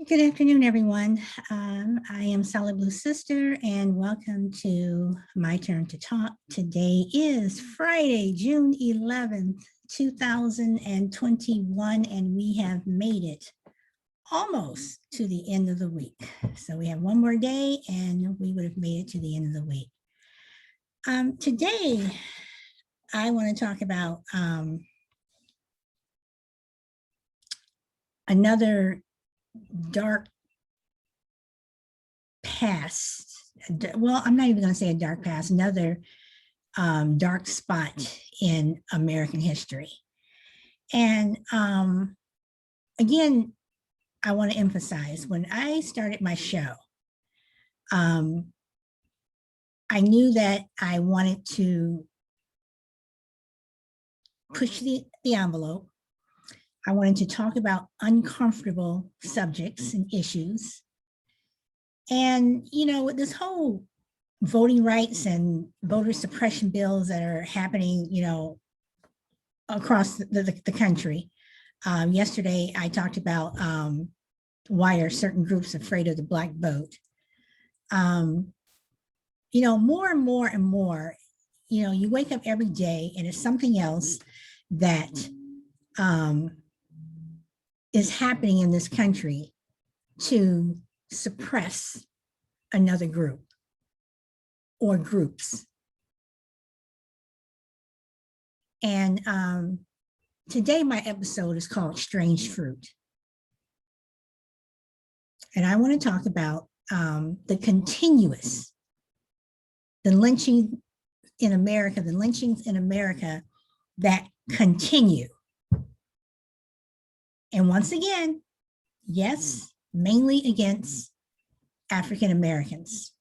Good afternoon, everyone. I am Solid Blue Sister, and welcome to My Turn to Talk. Today is Friday, June 11th, 2021, and we have made it almost to the end of the week. So we have one more day, and we would have made it to the end of the week. Today, I want to talk about another dark past. Well, I'm not even going to say a dark past, another dark spot in American history. And again, I want to emphasize when I started my show, I knew that I wanted to push the envelope. I wanted to talk about uncomfortable subjects and issues. And, you know, with this whole voting rights and voter suppression bills that are happening, you know, across the country. Yesterday, I talked about why are certain groups afraid of the Black vote. You know, more and more and more, you know, you wake up every day and it's something else that is happening in this country to suppress another group or groups. And today my episode is called Strange Fruit. And I want to talk about the lynching in America, the lynchings in America that continue. And once again, yes, mainly against African Americans.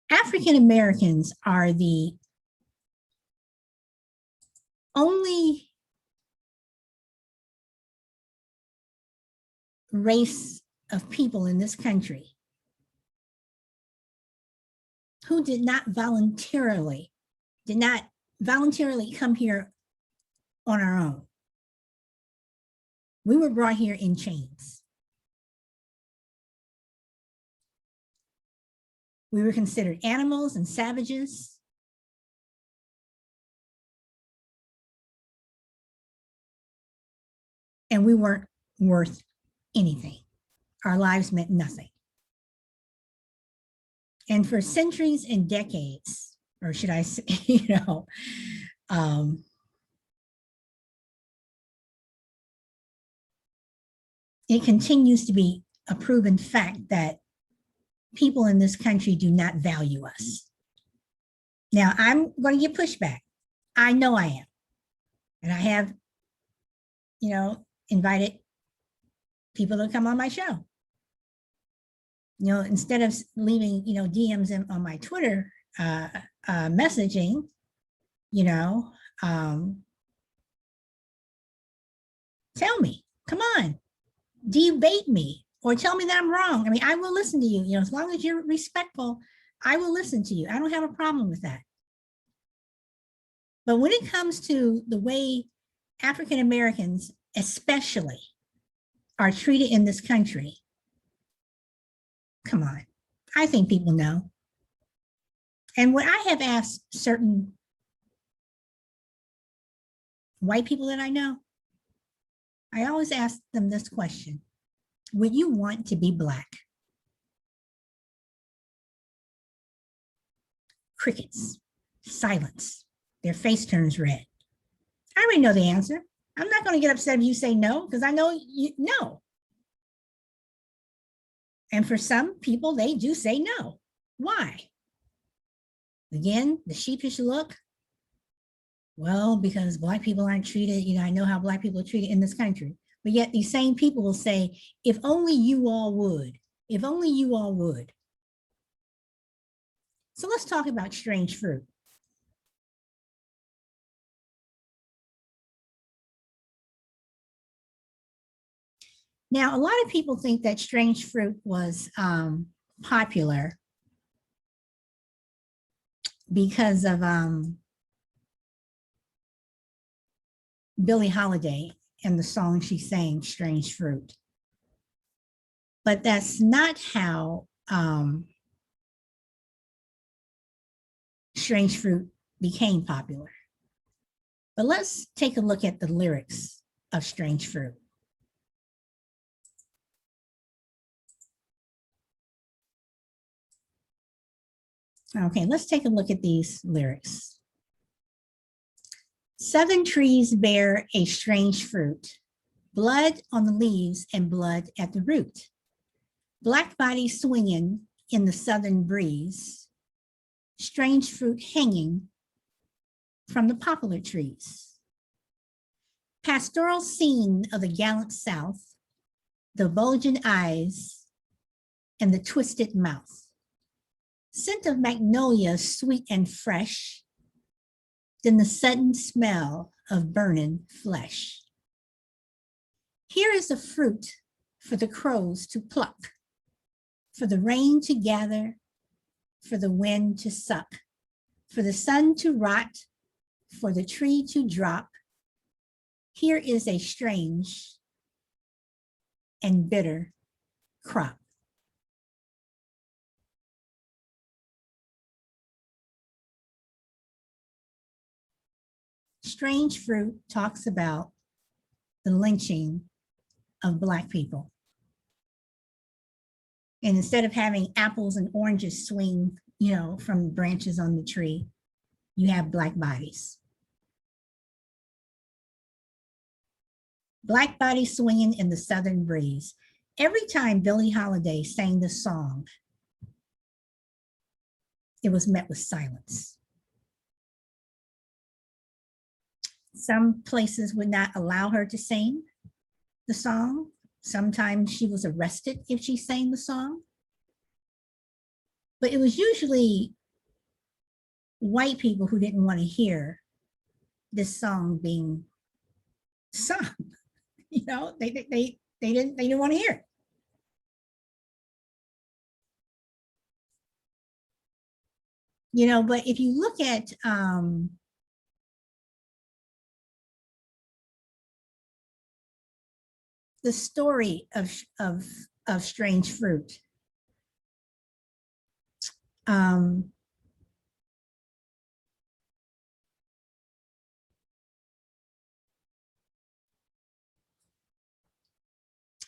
African Americans are the only race of people in this country who did not voluntarily come here on our own. We were brought here in chains. We were considered animals and savages. And we weren't worth anything. Our lives meant nothing. And for centuries and decades, or should I say, you know, it continues to be a proven fact that people in this country do not value us. Now, I'm going to get pushback. I know I am. And I have, you know, invited people to come on my show. You know, instead of leaving, you know, DMs on my Twitter messaging, you know, tell me, come on, debate me or tell me that I'm wrong. I mean, I will listen to you, you know, as long as you're respectful, I will listen to you. I don't have a problem with that. But when it comes to the way African Americans, especially, are treated in this country, come on, I think people know. And when I have asked certain white people that I know, I always ask them this question: would you want to be Black? Crickets, silence, their face turns red. I already know the answer. I'm not going to get upset if you say no, because I know you know. And for some people, they do say no. Why? Again, the sheepish look. Well, because Black people aren't treated, you know, I know how Black people are treated in this country. But yet these same people will say, if only you all would, if only you all would. So let's talk about strange fruit. Now, a lot of people think that strange fruit was popular because of Billie Holiday in the song she sang, Strange Fruit. But that's not how Strange Fruit became popular. But let's take a look at the lyrics of Strange Fruit. Okay, let's take a look at these lyrics. Southern trees bear a strange fruit, blood on the leaves and blood at the root. Black bodies swinging in the southern breeze, strange fruit hanging from the poplar trees. Pastoral scene of the gallant South, the bulging eyes and the twisted mouth. Scent of magnolia, sweet and fresh, then the sudden smell of burning flesh. Here is a fruit for the crows to pluck, for the rain to gather, for the wind to suck, for the sun to rot, for the tree to drop. Here is a strange and bitter crop. Strange Fruit talks about the lynching of Black people. And instead of having apples and oranges swing, from branches on the tree, you have Black bodies. Black bodies swinging in the southern breeze. Every time Billie Holiday sang the song, it was met with silence. Some places would not allow her to sing the song. Sometimes she was arrested if she sang the song. But it was usually white people who didn't want to hear this song being sung. They didn't want to hear it. But if you look at the story of Strange Fruit,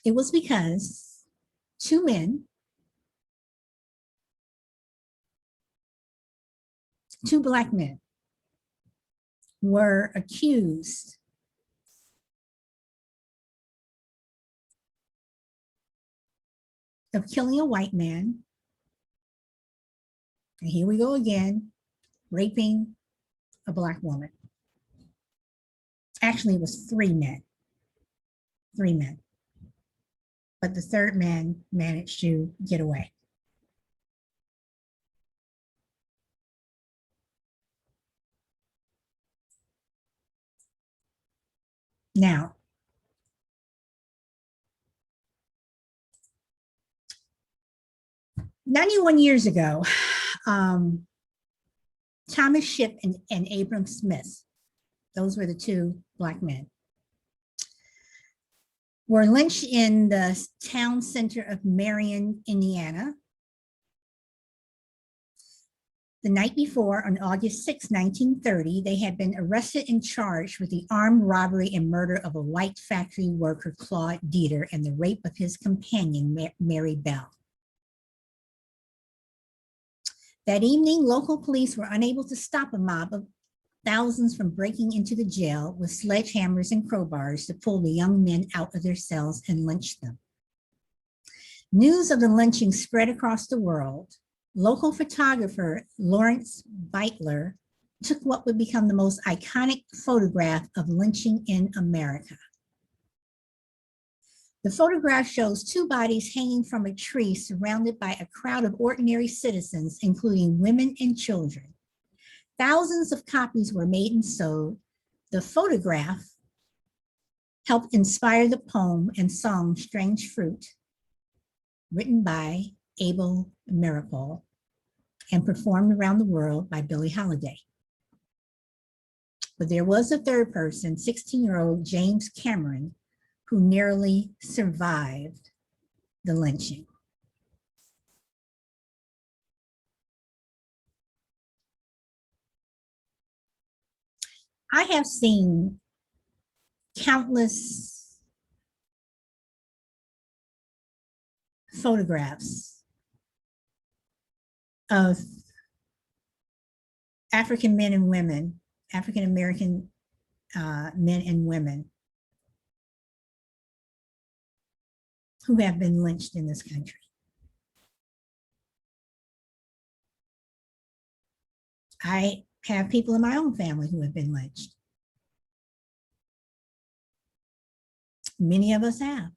it was because two men, two Black men, were accused of killing a white man. And here we go again, raping a Black woman. Actually, it was three men. But the third man managed to get away. Now, "91 years ago, Thomas Shipp and Abram Smith, those were the two Black men, were lynched in the town center of Marion, Indiana. The night before, on August 6, 1930, they had been arrested and charged with the armed robbery and murder of a white factory worker, Claude Dieter, and the rape of his companion, Mary Bell. That evening, local police were unable to stop a mob of thousands from breaking into the jail with sledgehammers and crowbars to pull the young men out of their cells and lynch them. News of the lynching spread across the world. Local photographer Lawrence Beitler took what would become the most iconic photograph of lynching in America. The photograph shows two bodies hanging from a tree surrounded by a crowd of ordinary citizens, including women and children. Thousands of copies were made and sold. The photograph helped inspire the poem and song Strange Fruit, written by Abel Miracle and performed around the world by Billie Holiday. But there was a third person, 16-year-old James Cameron, who narrowly survived the lynching. I have seen countless photographs of African men and women, African American men and women who have been lynched in this country. I have people in my own family who have been lynched. Many of us have.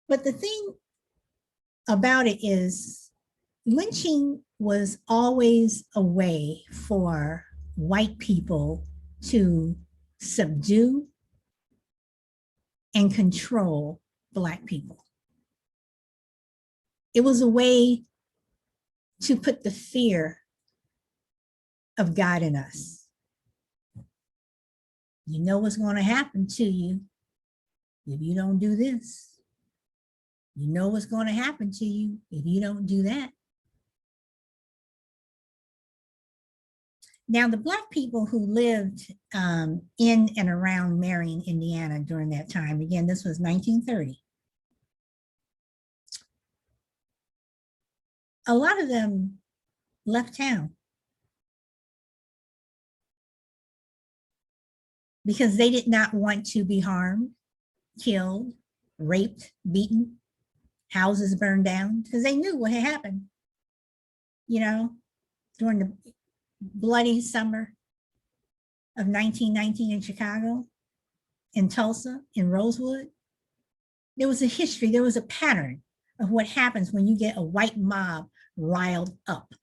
But the thing about it is, lynching was always a way for white people to subdue and control Black people. It was a way to put the fear of God in us. You know what's going to happen to you if you don't do this. You know what's going to happen to you if you don't do that. Now, the Black people who lived in and around Marion, Indiana during that time, again, this was 1930. A lot of them left town because they did not want to be harmed, killed, raped, beaten, houses burned down, because they knew what had happened, you know, during the bloody summer of 1919 in Chicago, in Tulsa, in Rosewood. There was a history, there was a pattern of what happens when you get a white mob riled up.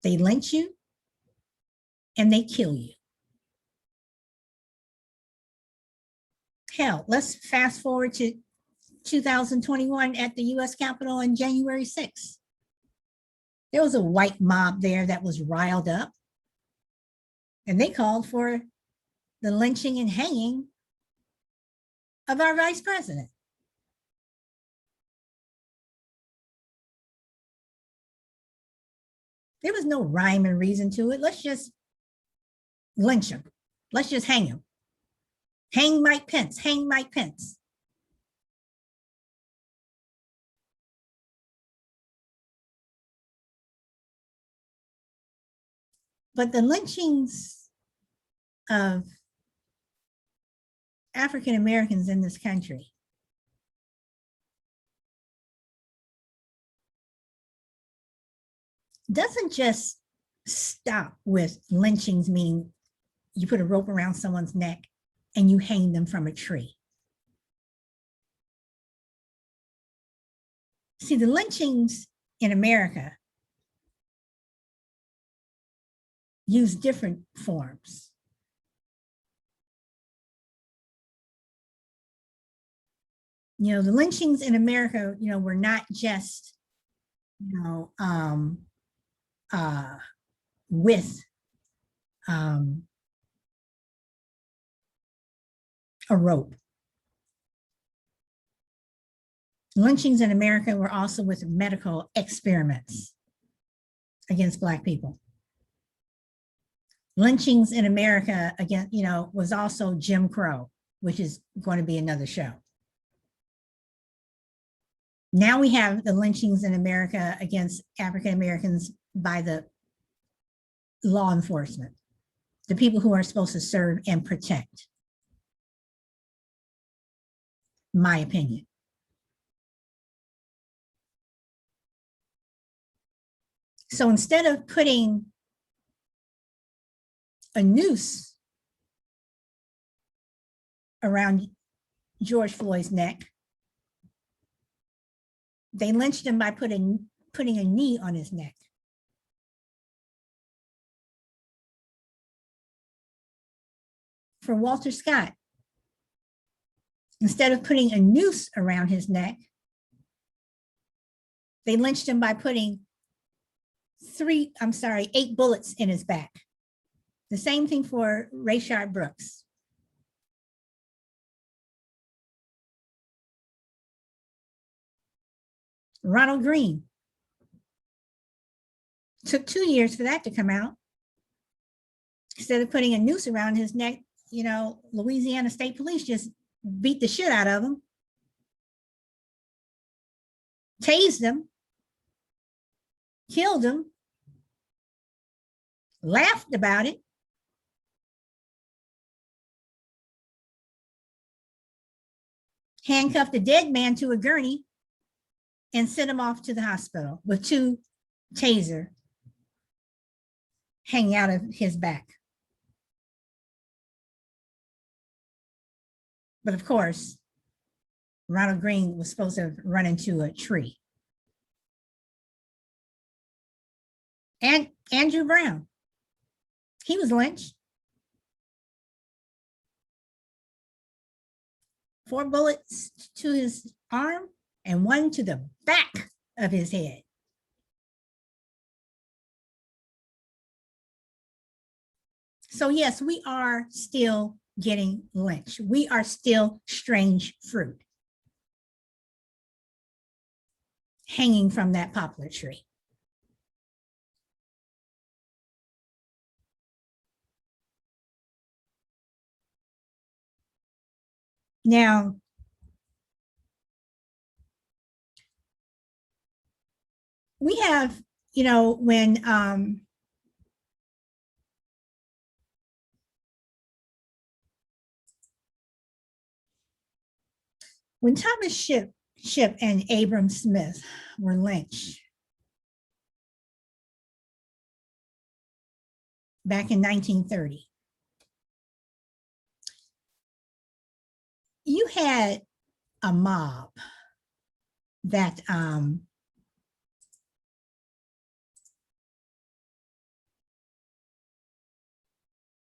They lynch you and they kill you. Hell, let's fast forward to 2021 at the US Capitol on January 6th. There was a white mob there that was riled up, and they called for the lynching and hanging of our vice president. There was no rhyme and reason to it. Let's just lynch him. Let's just hang him. Hang Mike Pence, hang Mike Pence. But the lynchings of African Americans in this country doesn't just stop with lynchings, meaning you put a rope around someone's neck and you hang them from a tree. See, the lynchings in America use different forms. You know, the lynchings in America, you know, were not just, you know, with a rope. Lynchings in America were also with medical experiments against Black people. Lynchings in America, again, you know, was also Jim Crow, which is going to be another show. Now we have the lynchings in America against African Americans by the law enforcement, the people who are supposed to serve and protect. My opinion. So instead of putting a noose around George Floyd's neck, they lynched him by putting a knee on his neck. For Walter Scott, Instead of putting a noose around his neck, they lynched him by putting 8 bullets in his back. The same thing for Rayshard Brooks. Ronald Green. Took 2 years for that to come out. Instead of putting a noose around his neck, Louisiana State Police just beat the shit out of him, tased him, killed him, laughed about it, handcuffed a dead man to a gurney, and sent him off to the hospital with 2 tasers hanging out of his back. But of course, Ronald Green was supposed to run into a tree. And Andrew Brown, he was lynched. 4 bullets to his arm and 1 to the back of his head. So yes, we are still getting lynched. We are still strange fruit hanging from that poplar tree. Now, we have, when Thomas Shipp and Abram Smith were lynched back in 1930, you had a mob that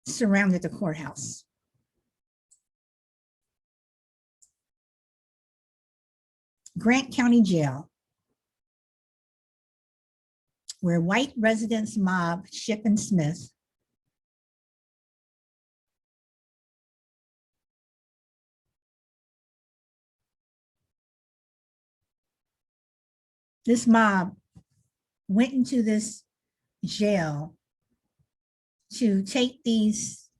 surrounded the courthouse. Grant County Jail, where white residents mobbed Shipp and Smith this mob went into this jail to take these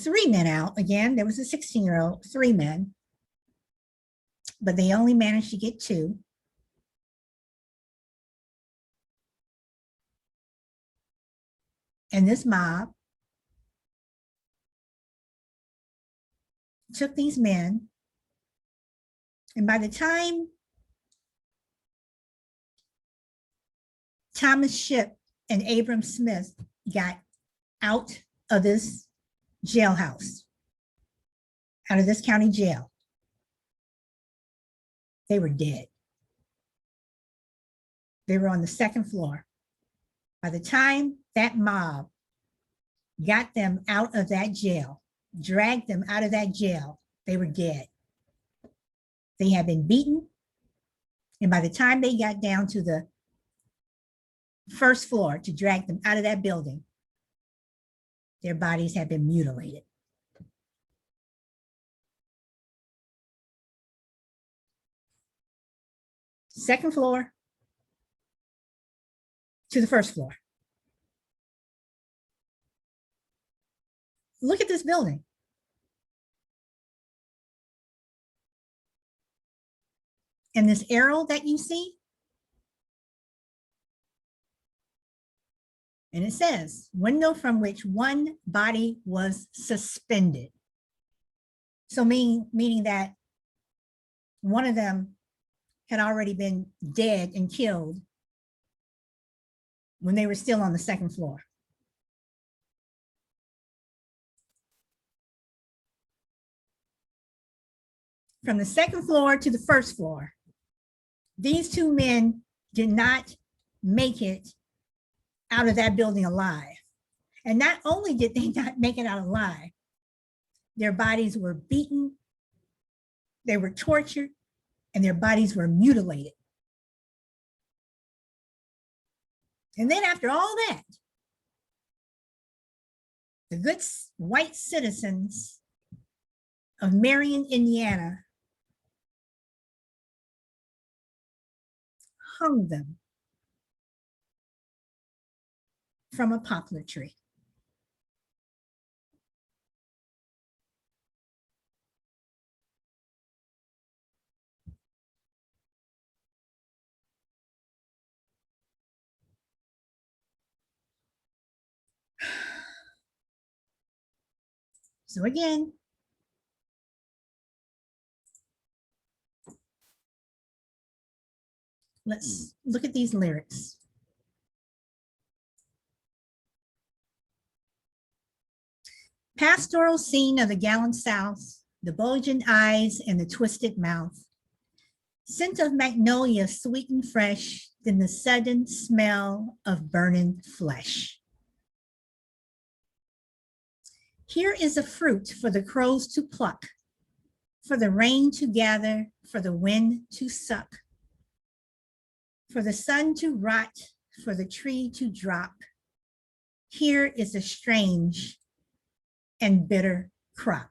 3 men out. Again, there was a 16-year-old, 3 men, but they only managed to get 2. And this mob took these men, and by the time Thomas Shipp and Abram Smith got out of this jailhouse, out of this county jail, they were dead. They were on the 2nd floor. By the time that mob got them out of that jail, dragged them out of that jail, they were dead. They had been beaten. And by the time they got down to the 1st floor to drag them out of that building, their bodies had been mutilated. Second floor to the 1st floor. Look at this building. And this arrow that you see, and it says, window from which one body was suspended. So meaning that one of them had already been dead and killed when they were still on the 2nd floor. From the 2nd floor to the 1st floor, these 2 men did not make it out of that building alive. And not only did they not make it out alive, their bodies were beaten They were tortured and their bodies were mutilated. And then after all that, the good white citizens of Marion, Indiana, hung them from a poplar tree. So again, let's look at these lyrics. Pastoral scene of the gallant South, the bulging eyes and the twisted mouth. Scent of magnolia sweet and fresh, then the sudden smell of burning flesh. Here is a fruit for the crows to pluck, for the rain to gather, for the wind to suck, for the sun to rot, for the tree to drop. Here is a strange and bitter crop.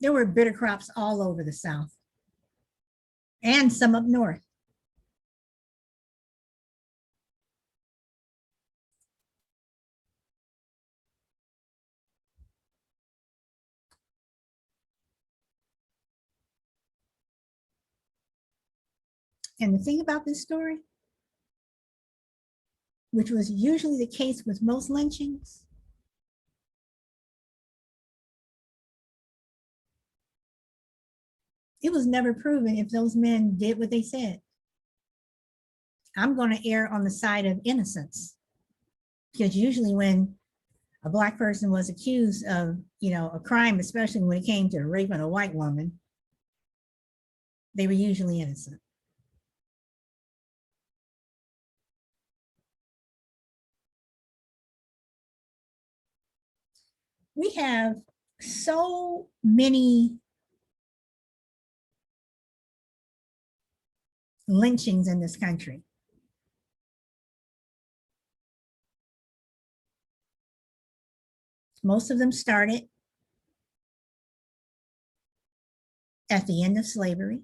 There were bitter crops all over the South and some up north. And the thing about this story, which was usually the case with most lynchings, it was never proven if those men did what they said. I'm going to err on the side of innocence, because usually when a Black person was accused of, a crime, especially when it came to raping a white woman, they were usually innocent. We have so many lynchings in this country. Most of them started at the end of slavery,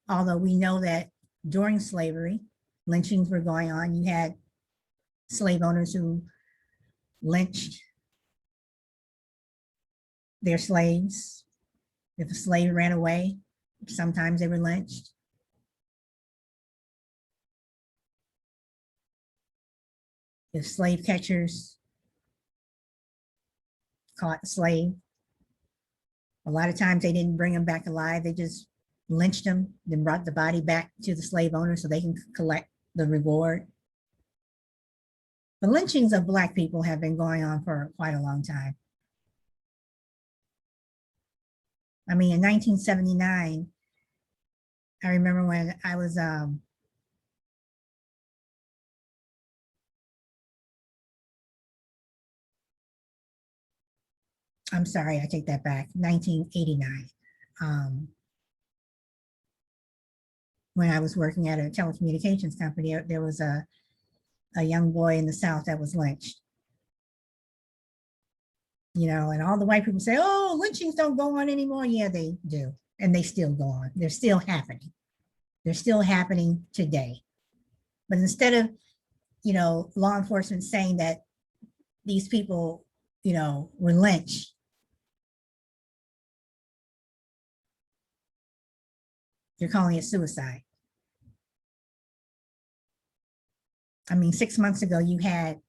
although we know that during slavery, lynchings were going on. You had slave owners who lynched their slaves. If a slave ran away, sometimes they were lynched. If slave catchers caught a slave, a lot of times they didn't bring them back alive. They just lynched them, then brought the body back to the slave owner so they can collect the reward. The lynchings of Black people have been going on for quite a long time. I mean, in 1979, I remember when I was I'm sorry, I take that back, 1989. When I was working at a telecommunications company, there was a young boy in the South that was lynched. And all the white people say, oh, lynchings don't go on anymore. Yeah, they do. And they still go on. They're still happening. They're still happening today. But instead of, law enforcement saying that these people, were lynched, they're calling it suicide. I mean, 6 months ago, you had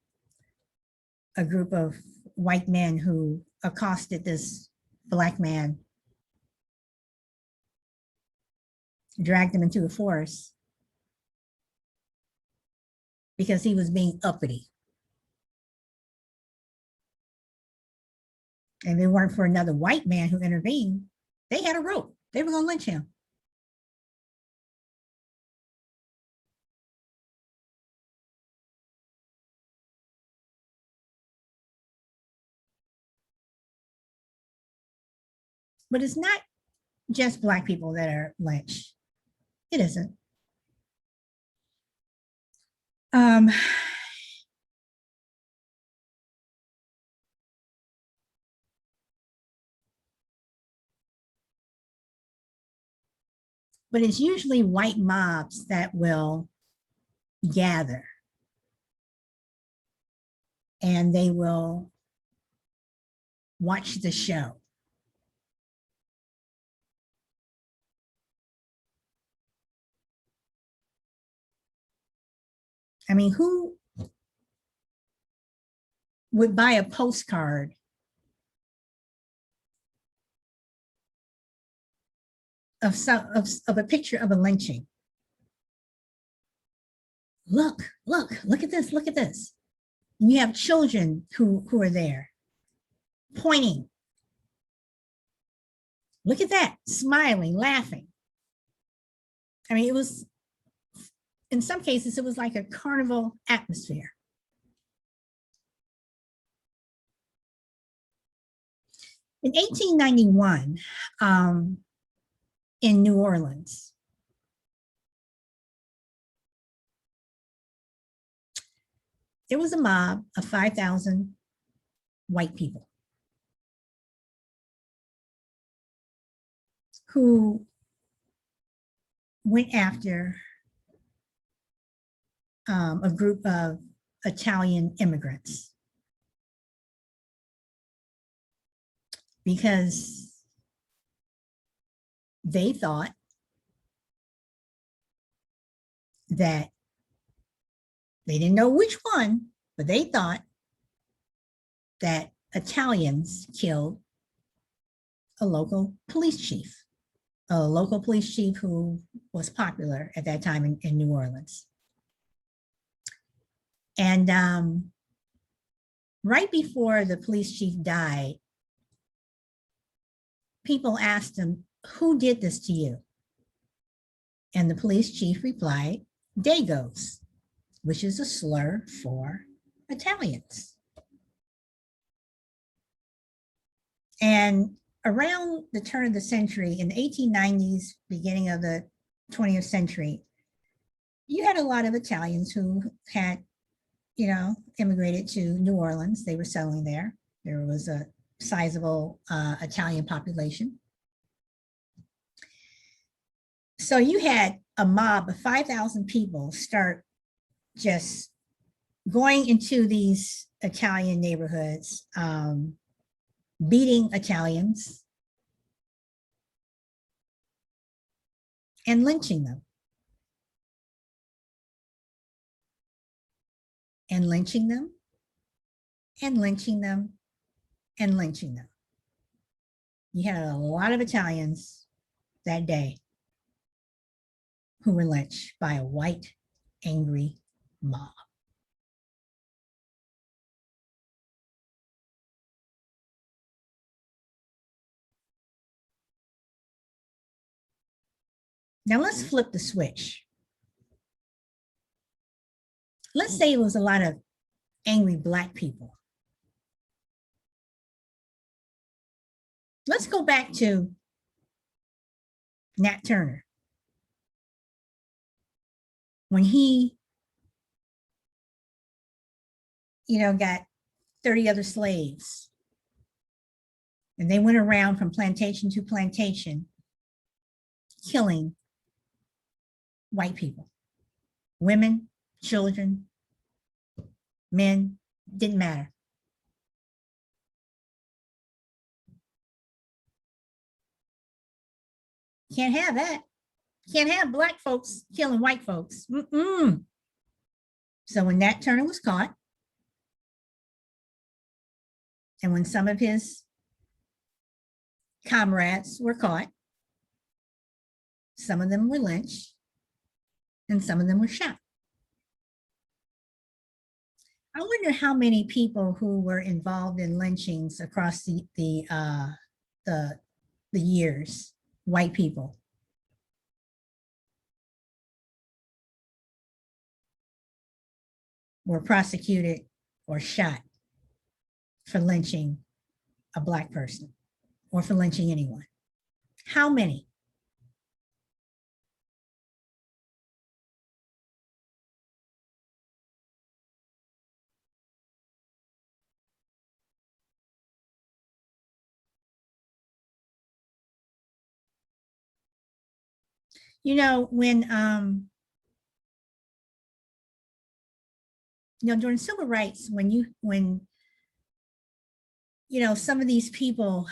a group of white men who accosted this Black man, dragged him into a forest because he was being uppity. And if it weren't for another white man who intervened, they had a rope. They were going to lynch him. But it's not just Black people that are lynched. It isn't. Um, but it's usually white mobs that will gather and they will watch the show. I mean, who would buy a postcard of of a picture of a lynching? Look at this, look at this. And you have children who are there pointing. Look at that, smiling, laughing. I mean, it was, in some cases, it was like a carnival atmosphere. In 1891, in New Orleans, there was a mob of 5,000 white people who went after a group of Italian immigrants because they thought that they didn't know which one, but they thought that Italians killed a local police chief who was popular at that time in New Orleans. And right before the police chief died, people asked him, who did this to you? And the police chief replied, Dagos, which is a slur for Italians. And around the turn of the century, in the 1890s, beginning of the 20th century, you had a lot of Italians who had, immigrated to New Orleans. They were settling there. There was a sizable Italian population. So you had a mob of 5,000 people start just going into these Italian neighborhoods, beating Italians and lynching them. And lynching them, and lynching them, and lynching them. You had a lot of Italians that day who were lynched by a white, angry mob. Now let's flip the switch. Let's say it was a lot of angry Black people. Let's go back to Nat Turner. When he, got 30 other slaves, and they went around from plantation to plantation, killing white people, women, children, men, didn't matter. Can't have that. Can't have Black folks killing white folks. Mm-mm. So when Nat Turner was caught, and when some of his comrades were caught, some of them were lynched and some of them were shot. I wonder how many people who were involved in lynchings across the years, white people, were prosecuted or shot for lynching a Black person or for lynching anyone. How many? You know, when during civil rights, when some of these people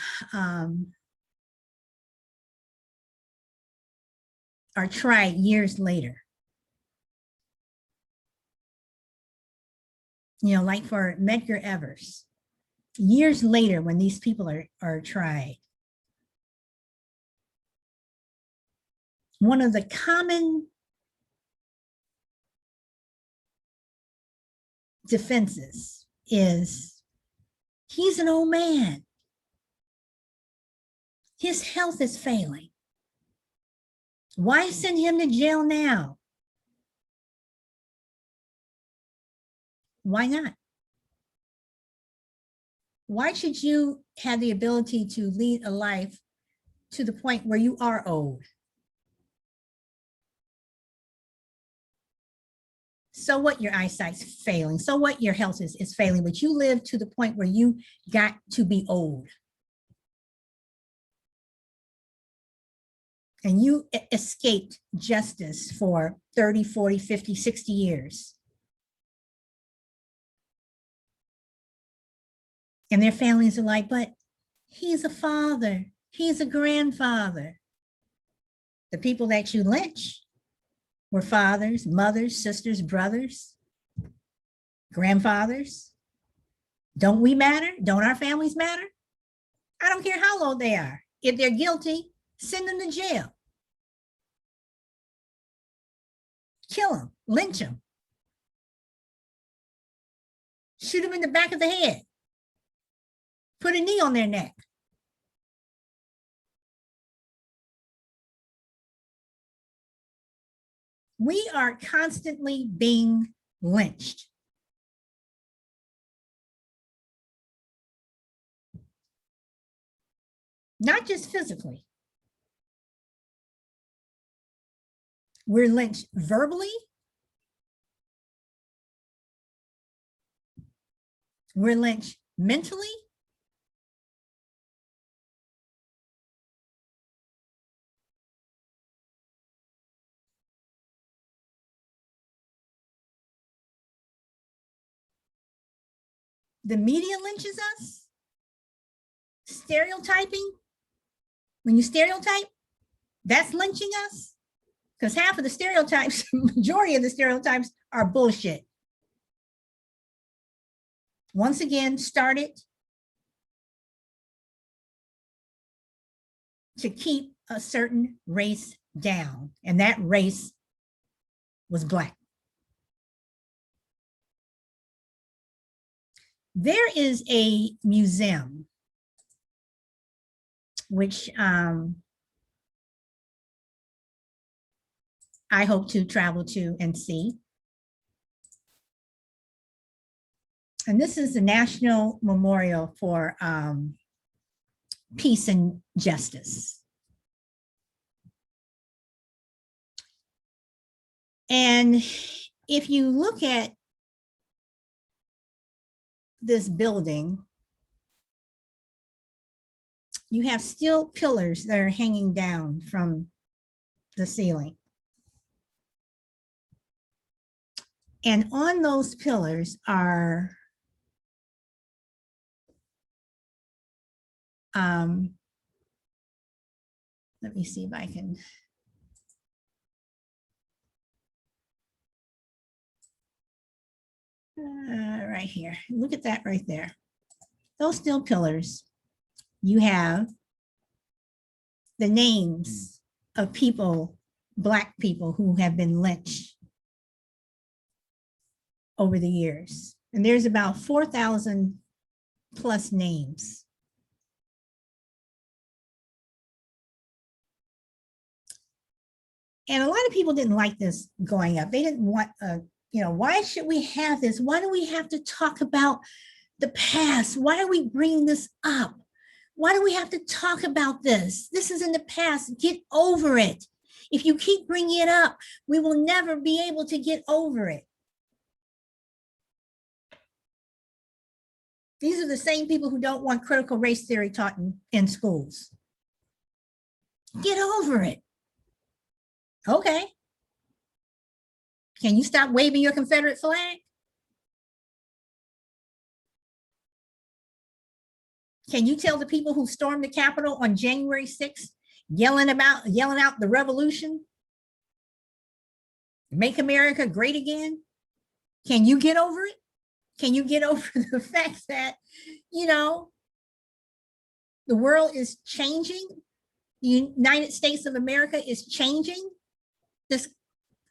are tried years later, like for Medgar Evers, years later when these people are tried, one of the common defenses is he's an old man. His health is failing. Why send him to jail now? Why not? Why should you have the ability to lead a life to the point where you are old? So what, your eyesight's failing? So what, your health is failing, but you live to the point where you got to be old. And you escaped justice for 30, 40, 50, 60 years. And their families are like, but he's a father, he's a grandfather. The people that you lynch were fathers, mothers, sisters, brothers, grandfathers. Don't we matter? Don't our families matter? I don't care how old they are. If they're guilty, send them to jail. Kill them, lynch them. Shoot them in the back of the head. Put a knee on their neck. We are constantly being lynched. Not just physically. We're lynched verbally. We're lynched mentally. The media lynches us. Stereotyping. When you stereotype, that's lynching us. Because half of the stereotypes, majority of the stereotypes are bullshit. Once again, started to keep a certain race down, and that race was Black. There is a museum which I hope to travel to and see. And this is the National Memorial for Peace and Justice. And if you look at this building, you have steel pillars that are hanging down from the ceiling. And on those pillars are let me see if I can. Right here, look at that right there. Those steel pillars, you have the names of people, Black people who have been lynched over the years. And there's about 4,000 plus names. And a lot of people didn't like this going up. They didn't want, why should we have this? Why do we have to talk about the past? Why are we bringing this up? Why do we have to talk about this? This is in the past. Get over it. If you keep bringing it up, we will never be able to get over it. These are the same people who don't want critical race theory taught in schools. Get over it. Okay. Can you stop waving your Confederate flag? Can you tell the people who stormed the Capitol on January 6th, yelling out the revolution, make America great again? Can you get over it? Can you get over the fact that, you know, the world is changing? The United States of America is changing. This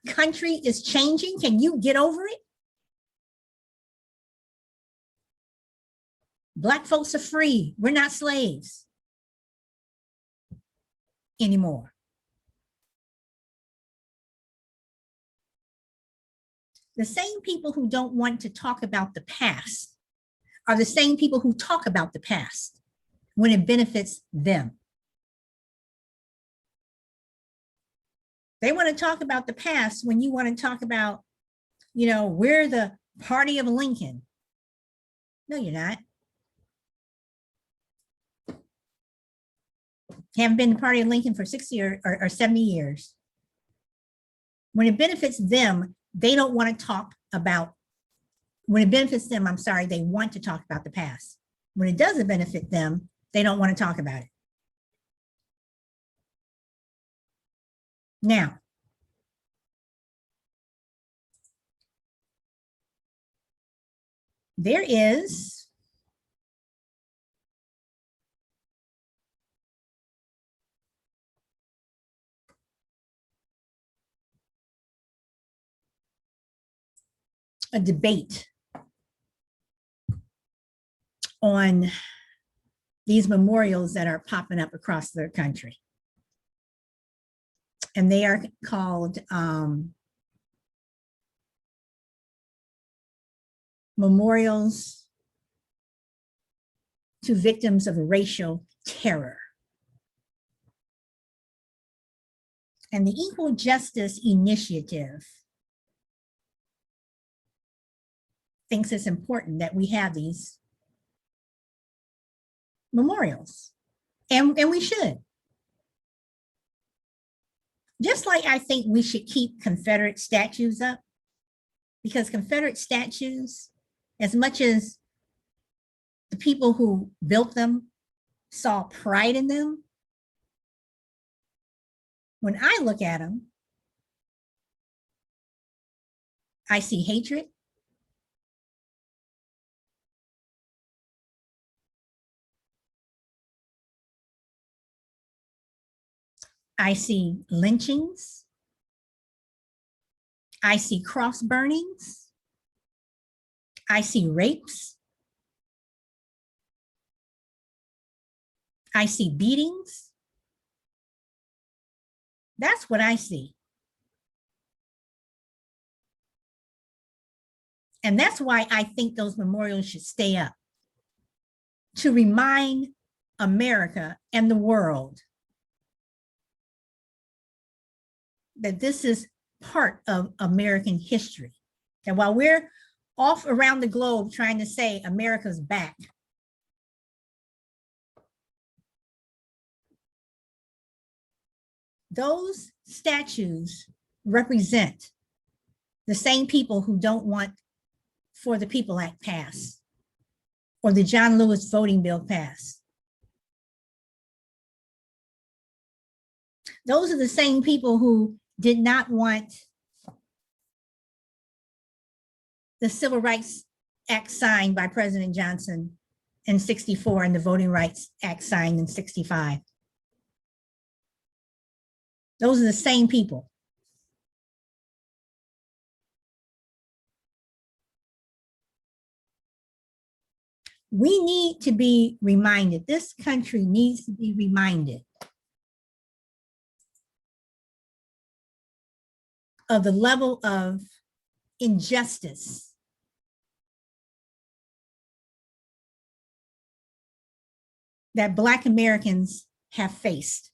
country is changing. Can you get over it? Black folks are free. We're not slaves anymore. The same people who don't want to talk about the past are the same people who talk about the past when it benefits them. They want to talk about the past when you want to talk about, you know, we're the party of Lincoln. No, you're not. Haven't been the party of Lincoln for 60 or 70 years. When it benefits them, they don't want to talk about, when it benefits them, I'm sorry, they want to talk about the past. When it doesn't benefit them, they don't want to talk about it. Now, there is a debate on these memorials that are popping up across the country. And they are called memorials to victims of racial terror. And the Equal Justice Initiative thinks it's important that we have these memorials, and we should. Just like I think we should keep Confederate statues up, because Confederate statues, as much as the people who built them saw pride in them, when I look at them, I see hatred. I see lynchings. I see cross burnings. I see rapes. I see beatings. That's what I see. And that's why I think those memorials should stay up, to remind America and the world that this is part of American history. And while we're off around the globe trying to say America's back, those statues represent the same people who don't want For the People Act passed, or the John Lewis voting bill passed. Those are the same people who did not want the Civil Rights Act signed by President Johnson in 64 and the Voting Rights Act signed in 65. Those are the same people. We need to be reminded, this country needs to be reminded of the level of injustice that Black Americans have faced.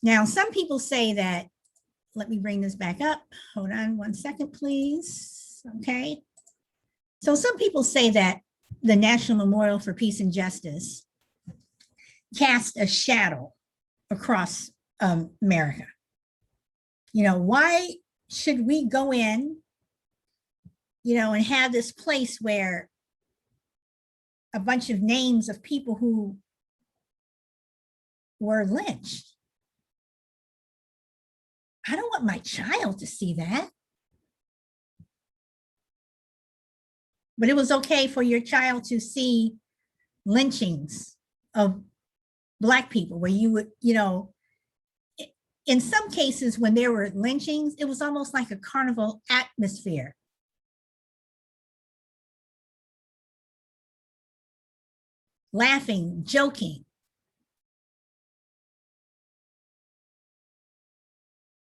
Now, some people say that, let me bring this back up. Hold on one second, please. Okay. So some people say that the National Memorial for Peace and Justice cast a shadow across America. You know, why should we go in, you know, and have this place where a bunch of names of people who were lynched? I don't want my child to see that. But it was okay for your child to see lynchings of Black people where you would, you know, in some cases when there were lynchings, it was almost like a carnival atmosphere. Laughing, joking.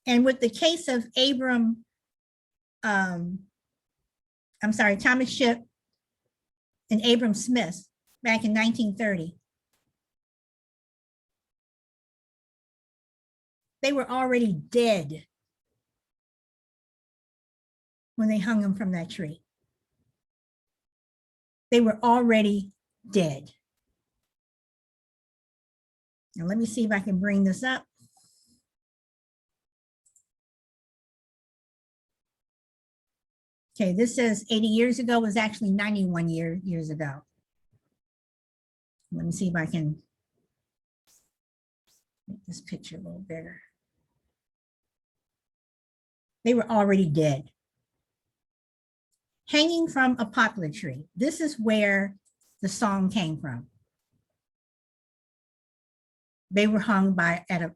And with the case of Thomas Shipp and Abram Smith back in 1930, they were already dead when they hung them from that tree. They were already dead. Now let me see if I can bring this up. Okay, this says 80 years ago, was actually 91 years ago. Let me see if I can make this picture a little bigger. They were already dead. Hanging from a poplar tree. This is where the song came from. They were hung from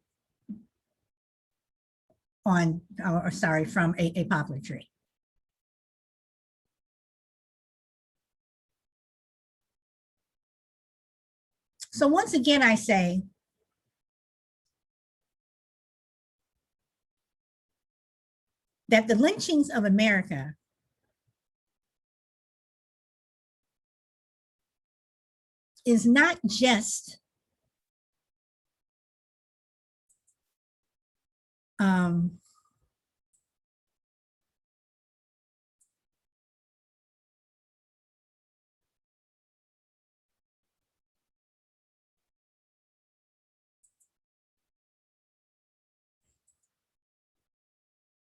a poplar tree. So once again, I say, that the lynchings of America is not just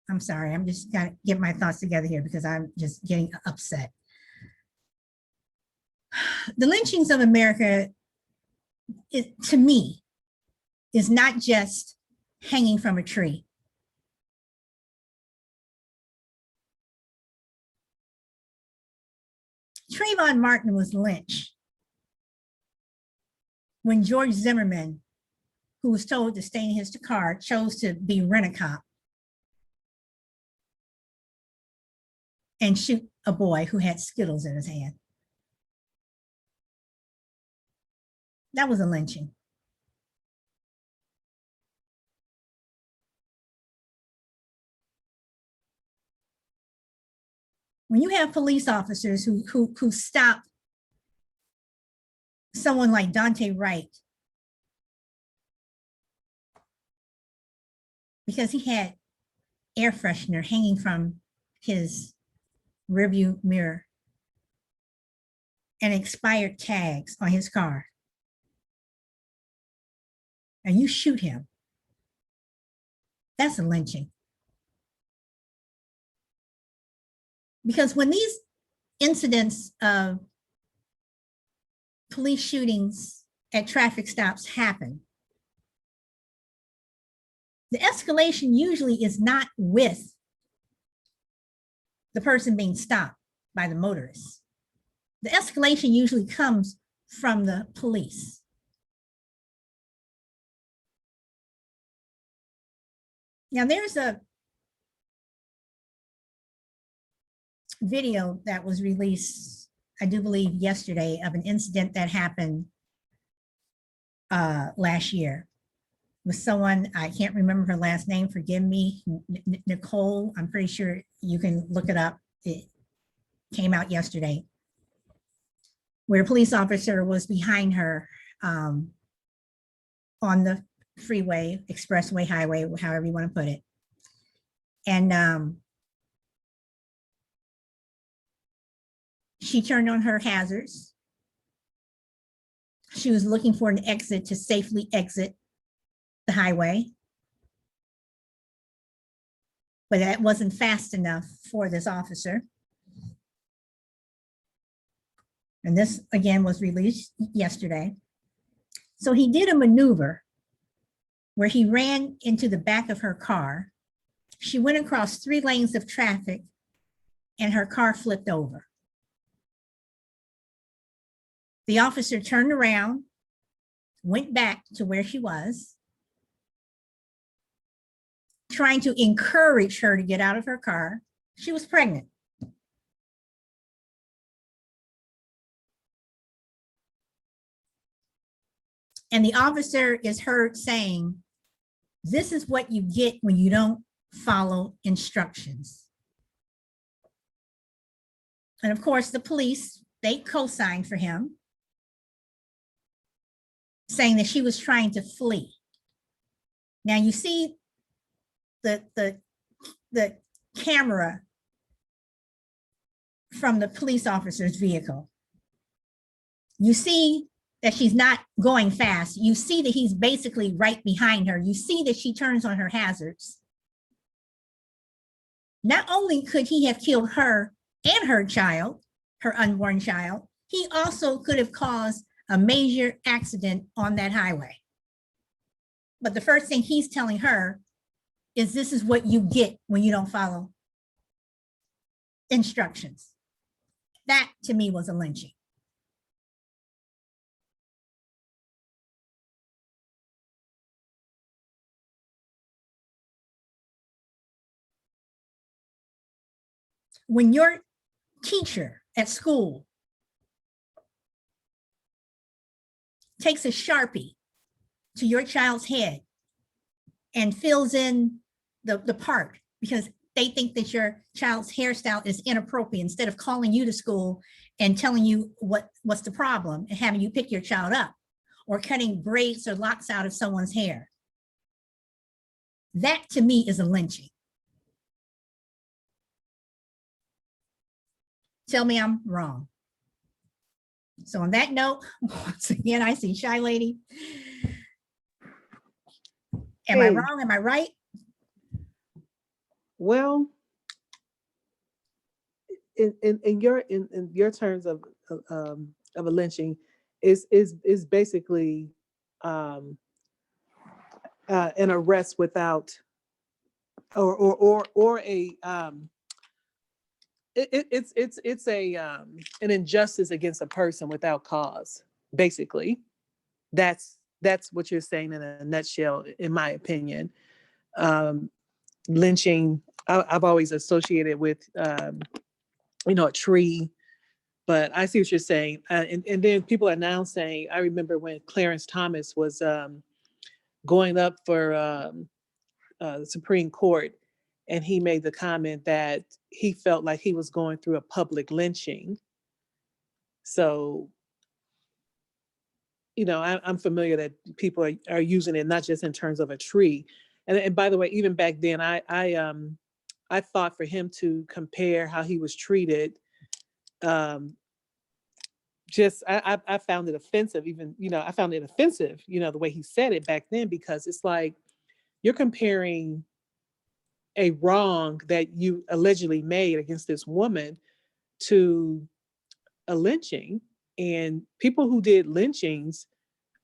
I'm sorry, I'm just got to get my thoughts together here because I'm just getting upset. The lynchings of America, to me, is not just hanging from a tree. Trayvon Martin was lynched when George Zimmerman, who was told to stay in his car, chose to be rent-a-cop and shoot a boy who had Skittles in his hand. That was a lynching. When you have police officers who stop someone like Dante Wright because he had air freshener hanging from his rearview mirror and expired tags on his car, and you shoot him, that's a lynching. Because when these incidents of police shootings at traffic stops happen, the escalation usually is not with the person being stopped by the motorist. The escalation usually comes from the police. Now there's a video that was released, I do believe yesterday, of an incident that happened last year with someone, I can't remember her last name, forgive me, Nicole, I'm pretty sure you can look it up. came out yesterday, where a police officer was behind her on the freeway, expressway, highway, however you want to put it. And she turned on her hazards. She was looking for an exit to safely exit the highway. But that wasn't fast enough for this officer. And this, again, was released yesterday. So he did a maneuver where he ran into the back of her car. She went across 3 lanes of traffic and her car flipped over. The officer turned around, went back to where she was, trying to encourage her to get out of her car. She was pregnant. And the officer is heard saying, "This is what you get when you don't follow instructions." And of course, the police, they co-signed for him, saying that she was trying to flee. Now you see the camera from the police officer's vehicle. You see that she's not going fast. You see that he's basically right behind her. You see that she turns on her hazards. Not only could he have killed her and her child, her unborn child, he also could have caused a major accident on that highway. But the first thing he's telling her is, this is what you get when you don't follow instructions. That to me was a lynching. When your teacher at school takes a Sharpie to your child's head and fills in the part because they think that your child's hairstyle is inappropriate, instead of calling you to school and telling you what's the problem and having you pick your child up, or cutting braids or locks out of someone's hair. That to me is a lynching. Tell me I'm wrong. So on that note, once again, I see Shy Lady. Am I wrong? Am I right? Well, in your terms of a lynching is basically an arrest without or a it's a an injustice against a person without cause. Basically, that's what you're saying in a nutshell, in my opinion. Lynching, I've always associated with a tree, but I see what you're saying. And then people are now saying, I remember when Clarence Thomas was going up for the Supreme Court, and he made the comment that he felt like he was going through a public lynching. So, I'm familiar that people are using it not just in terms of a tree. And by the way, even back then, I thought for him to compare how he was treated, I found it offensive. Even, I found it offensive, the way he said it back then, because it's like you're comparing a wrong that you allegedly made against this woman to a lynching. And people who did lynchings,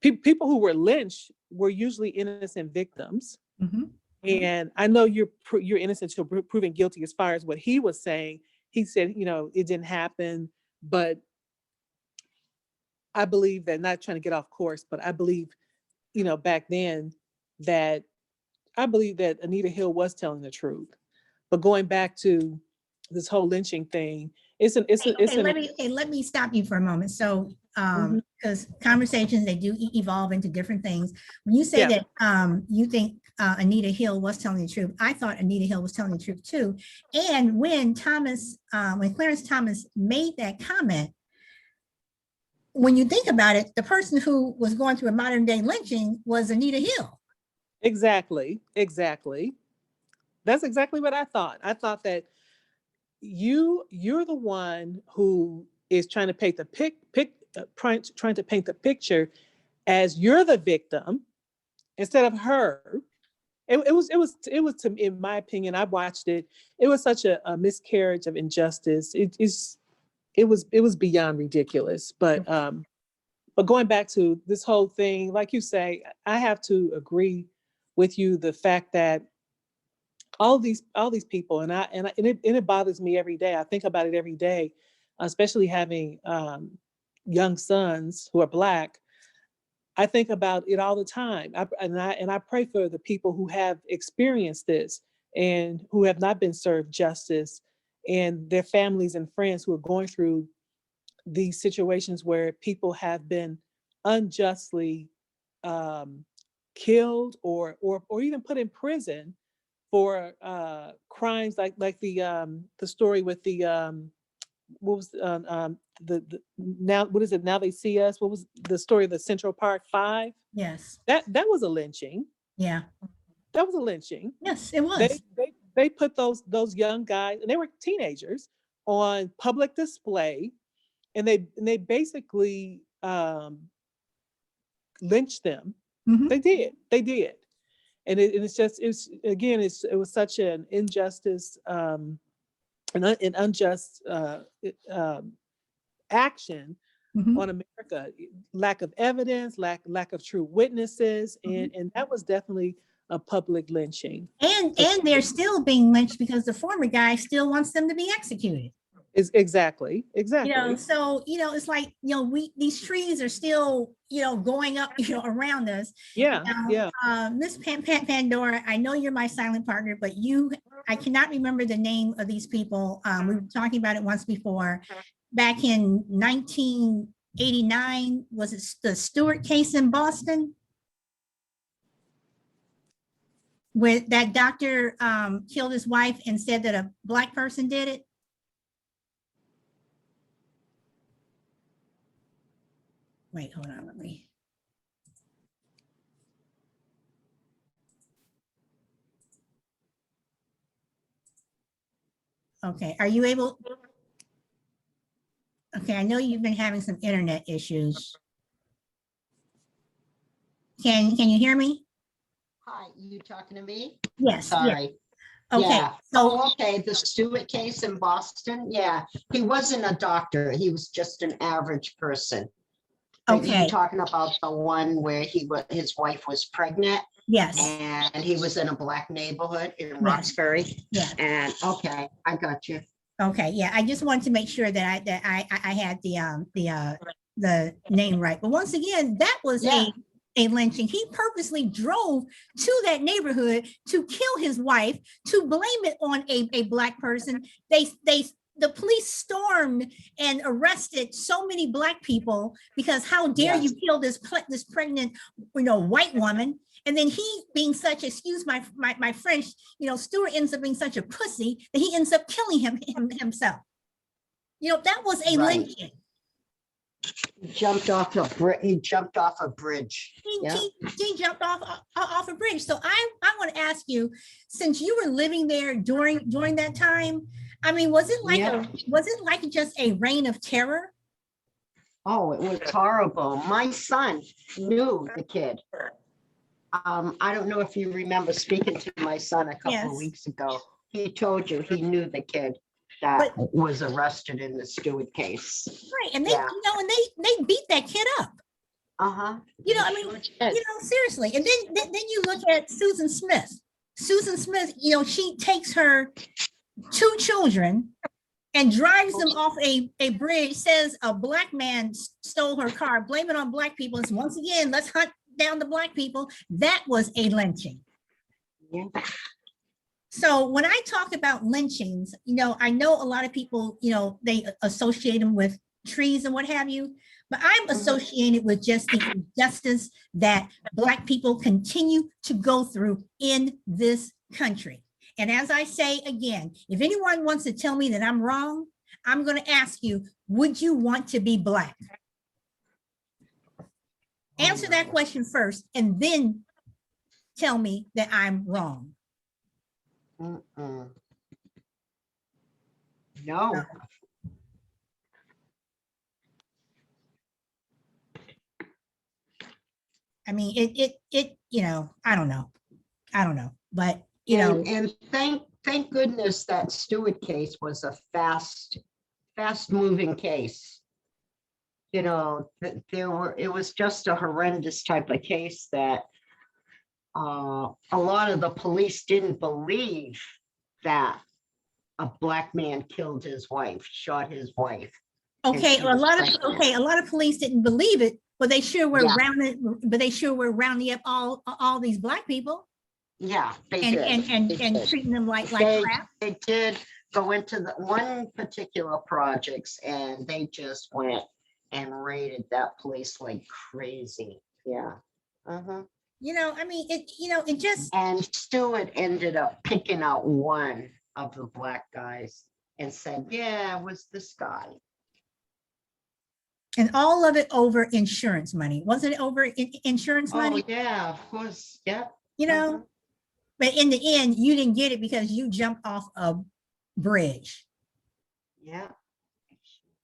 people who were lynched were usually innocent victims. Mm-hmm. And I know you're innocent until proven guilty. As far as what he was saying, he said, it didn't happen. But I believe that, not trying to get off course, but I believe, back then, that I believe that Anita Hill was telling the truth. But going back to this whole lynching thing, let me stop you for a moment. So, because conversations, they do evolve into different things. When you say that you think Anita Hill was telling the truth. I thought Anita Hill was telling the truth too. And when Clarence Thomas made that comment, when you think about it, the person who was going through a modern day lynching was Anita Hill. Exactly. That's exactly what I thought. I thought that you're the one who is trying to paint trying to paint the picture as you're the victim instead of her. It was in my opinion, I watched it. It was such a miscarriage of injustice. It was beyond ridiculous. But going back to this whole thing, like you say, I have to agree with you. The fact that all these people, and it bothers me every day. I think about it every day, especially having young sons who are Black. I think about it all the time. I pray for the people who have experienced this and who have not been served justice, and their families and friends who are going through these situations where people have been unjustly killed or even put in prison for crimes like the story with the what was the now what is it, Now They See Us, what was the story of the Central Park Five? Yes. That was a lynching. Yeah. That was a lynching. Yes, it They was. they put those young guys, and they were teenagers, on public display, and they basically lynched them. Mhm. They did, and it was such an injustice, an unjust action Mhm. on America. Lack of evidence, lack of true witnesses, Mhm. and that was definitely a public lynching. And they're still being lynched because the former guy still wants them to be executed. Is exactly. So it's like, these trees are still, going up, around us. Yeah, Now, yeah. Miss Pandora, I know you're my silent partner, but I cannot remember the name of these people. We were talking about it once before. Back in 1989, was it the Stewart case in Boston? Where that doctor killed his wife and said that a Black person did it? Wait, hold on, let me. Okay, are you able? Okay, I know you've been having some internet issues. Can you hear me? Hi, you talking to me? Yes. Sorry. Okay, Yeah. so Oh, okay. The Stewart case in Boston. Yeah. He wasn't a doctor. He was just an average person. But you okay, talking about the one where his wife was pregnant yes, and he was in a Black neighborhood in Yes. Roxbury. yeah, And okay, I got you. okay, yeah. I just wanted to make sure that I had the name right. But once again, that was Yeah. a lynching. He purposely drove to that neighborhood to kill his wife, to blame it on a Black person. The police stormed and arrested so many Black people because how dare Yes. you kill this pregnant, white woman? And then he, being such, excuse my French, Stewart ends up being such a pussy that he ends up killing himself. That was a Right. lynching. He jumped off a bridge. He jumped off a bridge. So I want to ask you, since you were living there during that time, I mean, was it like just a reign of terror? Oh, it was horrible. My son knew the kid. I don't know if you remember speaking to my son a couple of weeks ago. He told you he knew the kid that was arrested in the Stewart case. Right, and they beat that kid up. Uh-huh. Seriously. And then you look at Susan Smith. Susan Smith, she takes her 2 children and drives them off a bridge, says a Black man stole her car, blame it on Black people. And once again, let's hunt down the Black people. That was a lynching. Yeah. So when I talk about lynchings, I know a lot of people, they associate them with trees and what have you. but I'm associated with just the injustice that Black people continue to go through in this country. And as I say again, if anyone wants to tell me that I'm wrong, I'm going to ask you, would you want to be Black? Answer that question first, and then tell me that I'm wrong. No. I mean, you know, I don't know, but you know, And thank goodness that Stewart case was a fast moving case. You know, it was just a horrendous type of case that a lot of the police didn't believe that a Black man killed his wife, shot his wife. okay, a lot of police didn't believe it, but they sure were rounding up all these Black people. Yeah, they and did. and treating them like crap. They did go into the one particular projects, and they just went and raided that place like crazy. Yeah. You know, I mean, it just. And Stewart ended up picking out one of the Black guys and said, yeah, it was this guy. And all of it over insurance money. Wasn't it over insurance money? Oh, yeah, of course. Yeah. You know, but in the end, you didn't get it because you jumped off a bridge. Yeah.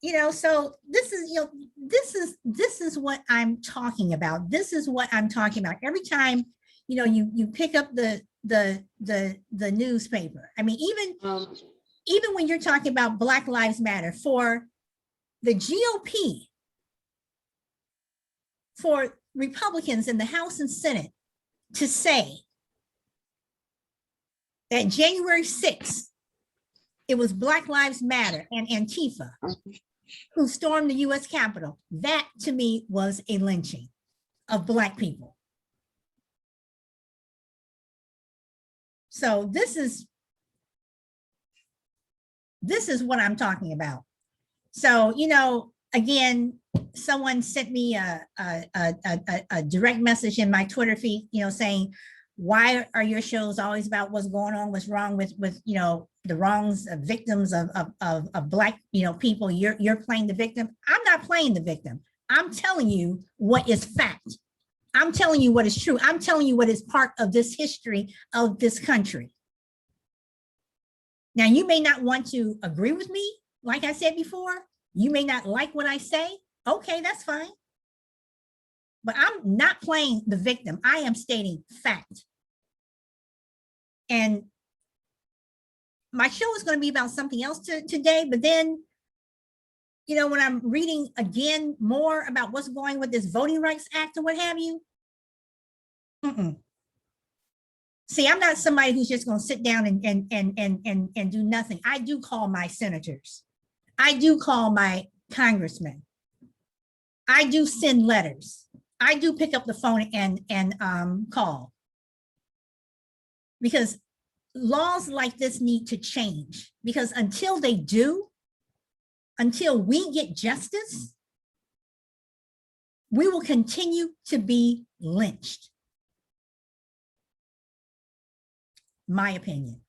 You know, so this is what I'm talking about. This is what I'm talking about. Every time, you know, you pick up the newspaper. I mean, even when you're talking about Black Lives Matter, for the GOP, for Republicans in the House and Senate to say that January 6th, it was Black Lives Matter and Antifa who stormed the US Capitol, that to me was a lynching of Black people. So this is what I'm talking about. So, you know, again, someone sent me a direct message in my Twitter feed, you know, saying, why are your shows always about what's going on, what's wrong with you know, the wrongs of victims of Black, you know, people? You're playing the victim. I'm not playing the victim. I'm telling you what is fact. I'm telling you what is true. I'm telling you what is part of this history of this country. Now, you may not want to agree with me. Like I said before, you may not like what I say. Okay, that's fine. But I'm not playing the victim. I am stating fact. And my show is going to be about something else today, but then, you know, when I'm reading again more about what's going with this Voting Rights Act or what have you, see, I'm not somebody who's just going to sit down and do nothing. I do call my senators. I do call my congressmen. I do send letters. I do pick up the phone and call. Because laws like this need to change. Because until they do, until we get justice, we will continue to be lynched. My opinion.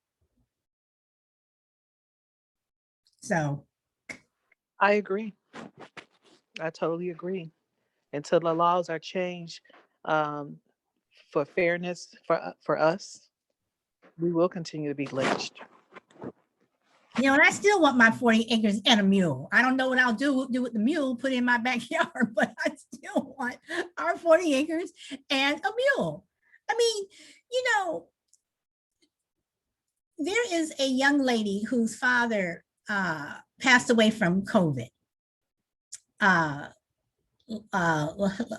So. I agree. I totally agree. Until the laws are changed for fairness for us, we will continue to be lynched. You know, and I still want my 40 acres and a mule. I don't know what I'll do with the mule, put it in my backyard, but I still want our 40 acres and a mule. I mean, you know, there is a young lady whose father passed away from COVID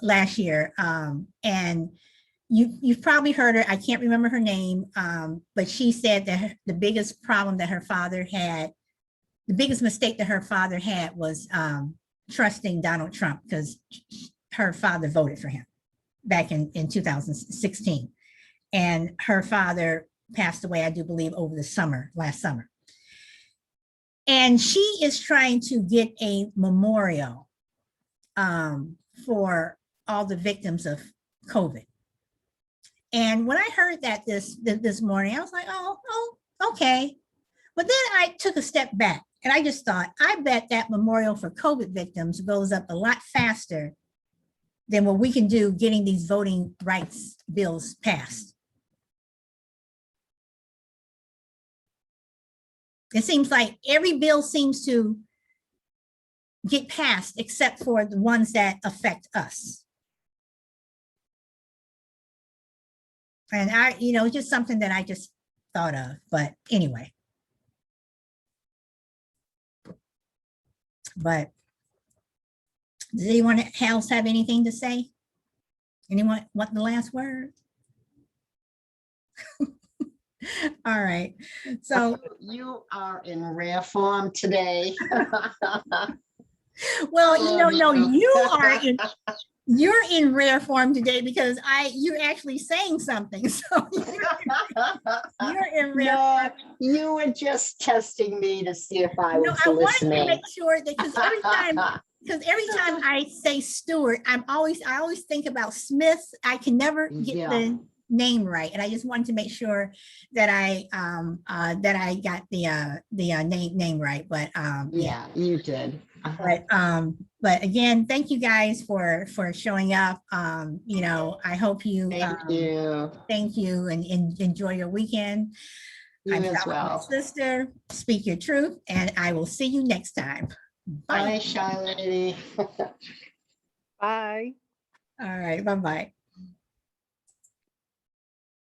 last year. And you've probably heard her. I can't remember her name, but she said that the biggest problem that her father had, the biggest mistake that her father had was trusting Donald Trump, because her father voted for him back in 2016. And her father passed away, I do believe, over the last summer. And she is trying to get a memorial for all the victims of COVID. And when I heard that this morning, I was like, oh, okay. But then I took a step back and I just thought, I bet that memorial for COVID victims goes up a lot faster than what we can do getting these voting rights bills passed. It seems like every bill seems to get passed except for the ones that affect us. And just something that I just thought of, but anyway. But does anyone else have anything to say? Anyone want the last word? All right. So you are in rare form today. well, no, you're in rare form today because you're actually saying something. So you're in rare form. You were just testing me to see if I was I wanted listening. to make sure that because every time I say Stewart, I always think about Smith. I can never get the name right, and I just wanted to make sure that I got the name right. But yeah, you did. But again, thank you guys for showing up. I hope you thank you and enjoy your weekend. I'm as well. Sister, speak your truth, and I will see you next time. Bye, Shy Lady. Bye. All right, bye-bye.